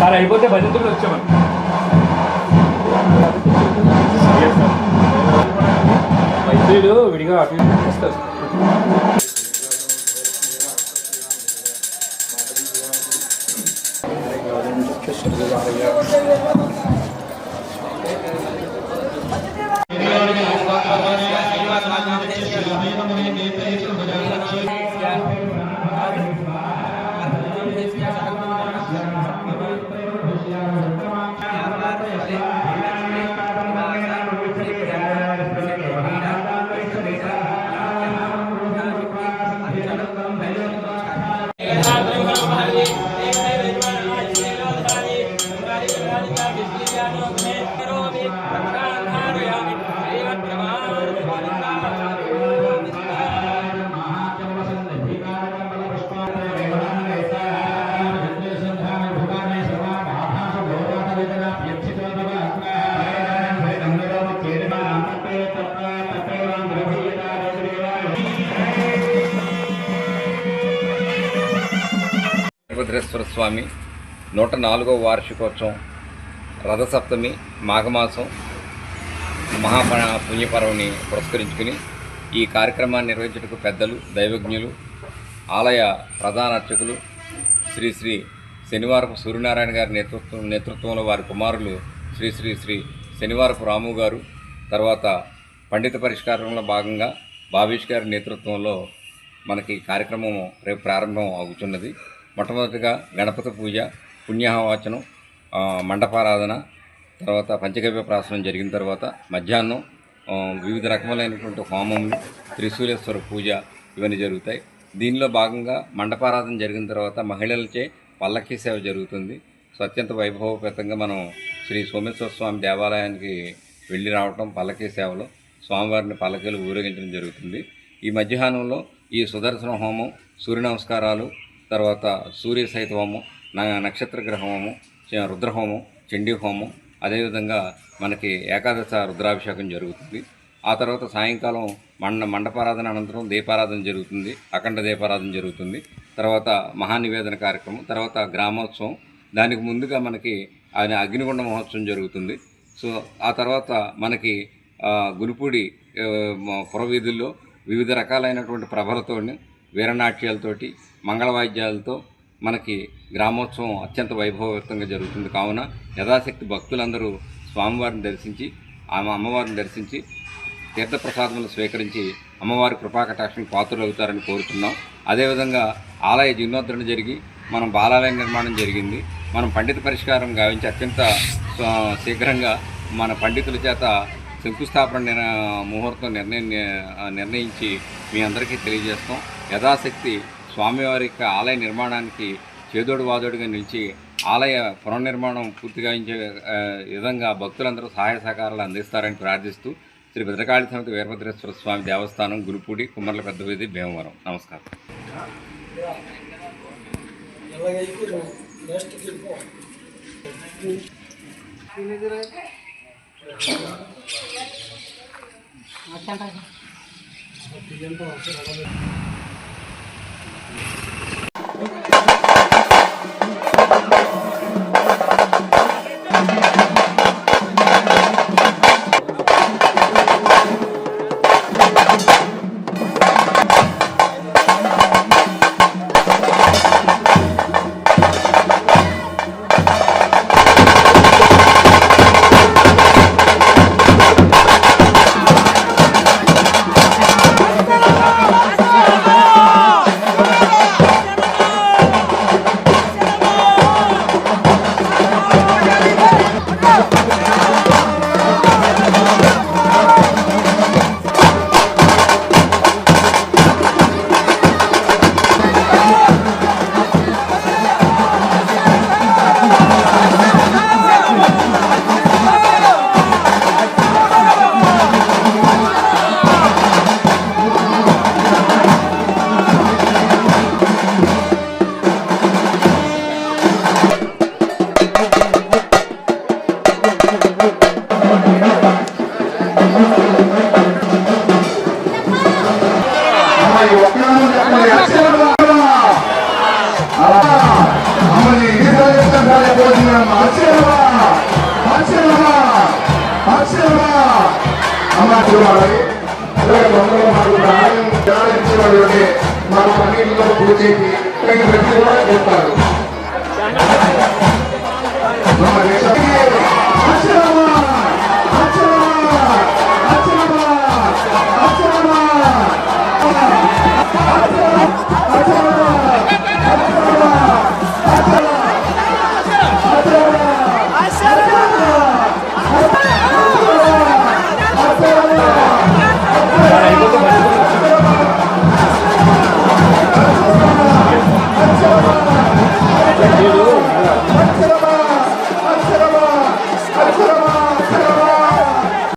Sir అయిపోతే భజంతులు వచ్చామని వైద్యులు విడిగా అటు ఇస్తారు. వీరభద్రేశ్వర స్వామి 104వ వార్షికోత్సవం రథసప్తమి మాఘమాసం పుణ్యపర్వని పురస్కరించుకుని ఈ కార్యక్రమాన్ని నిర్వహించుటకు పెద్దలు, దైవజ్ఞులు, ఆలయ ప్రధాన అర్చకులు శ్రీ శ్రీ శనివారపు సూర్యనారాయణ గారి నేతృత్వంలో వారి కుమారులు శ్రీ శ్రీ శ్రీ శనివారపు రాము గారు, తర్వాత పండిత పరిష్కారంలో భాగంగా భావేష్ గారి నేతృత్వంలో మనకి కార్యక్రమం రేపు ప్రారంభం అవుతున్నది. మొట్టమొదటిగా గణపతి పూజ, పుణ్యాహవాచనం, మండపారాధన, తర్వాత పంచగవ్య ప్రాసనం జరిగిన తర్వాత మధ్యాహ్నం వివిధ రకములైనటువంటి హోమములు, త్రిశూలేశ్వర పూజ ఇవన్నీ జరుగుతాయి. దీనిలో భాగంగా మండపారాధన జరిగిన తర్వాత మహిళలచే పల్లకీ సేవ జరుగుతుంది. సో అత్యంత వైభవపేతంగా మనం శ్రీ సోమేశ్వర స్వామి దేవాలయానికి వెళ్ళి రావటం, పల్లకీ సేవలో స్వామివారిని పల్లకీలు ఊరేగించడం జరుగుతుంది. ఈ మధ్యాహ్నంలో ఈ సుదర్శన హోమం, సూర్య నమస్కారాలు, తర్వాత సూర్య సహిత హోమం, నక్షత్రగ్రహ హోమం, రుద్రహోమం, చండీ హోమం, అదేవిధంగా మనకి ఏకాదశ రుద్రాభిషేకం జరుగుతుంది. ఆ తర్వాత సాయంకాలం మండపారాధన అనంతరం దీపారాధన జరుగుతుంది, అఖండ దీపారాధన జరుగుతుంది. తర్వాత మహానివేదన కార్యక్రమం, తర్వాత గ్రామోత్సవం, దానికి ముందుగా మనకి అగ్నిగుండ మహోత్సవం జరుగుతుంది. సో ఆ తర్వాత మనకి గురుపూడి పురవీధుల్లో వివిధ రకాలైనటువంటి ప్రభలతో, వీరనాట్యాలతోటి, మంగళవాద్యాలతో మనకి గ్రామోత్సవం అత్యంత వైభవయుతంగా జరుగుతుంది. కావున యథాశక్తి భక్తులందరూ స్వామివారిని దర్శించి, అమ్మవారిని దర్శించి తీర్థప్రసాదములు స్వీకరించి అమ్మవారి కృపాకటాక్షం పాత్రలు అవుతారని కోరుతున్నాం. అదేవిధంగా ఆలయ జీర్ణోద్ధరణ జరిగి మనం బాలాలయ నిర్మాణం జరిగింది. మనం పండిత పరిష్కారం గావించి అత్యంత శీఘ్రంగా మన పండితుల చేత శంకుస్థాపన ముహూర్తం నిర్ణయించి మీ అందరికీ తెలియజేస్తాం. యథాశక్తి స్వామివారి యొక్క ఆలయ నిర్మాణానికి చేదోడు వాదోడుగా నిలిచి ఆలయ పునర్నిర్మాణం పూర్తిగా విధంగా భక్తులందరూ సహాయ సహకారాలు అందిస్తారని ప్రార్థిస్తూ శ్రీ భద్రకాళి సమేత వీరభద్రేశ్వర స్వామి దేవస్థానం, గురుపూడి, కుమ్మర్ల పెద్దవీధి, భీమవరం. నమస్కారం. మన పన్నీళ్ళలో పూజేసి చెప్తారు.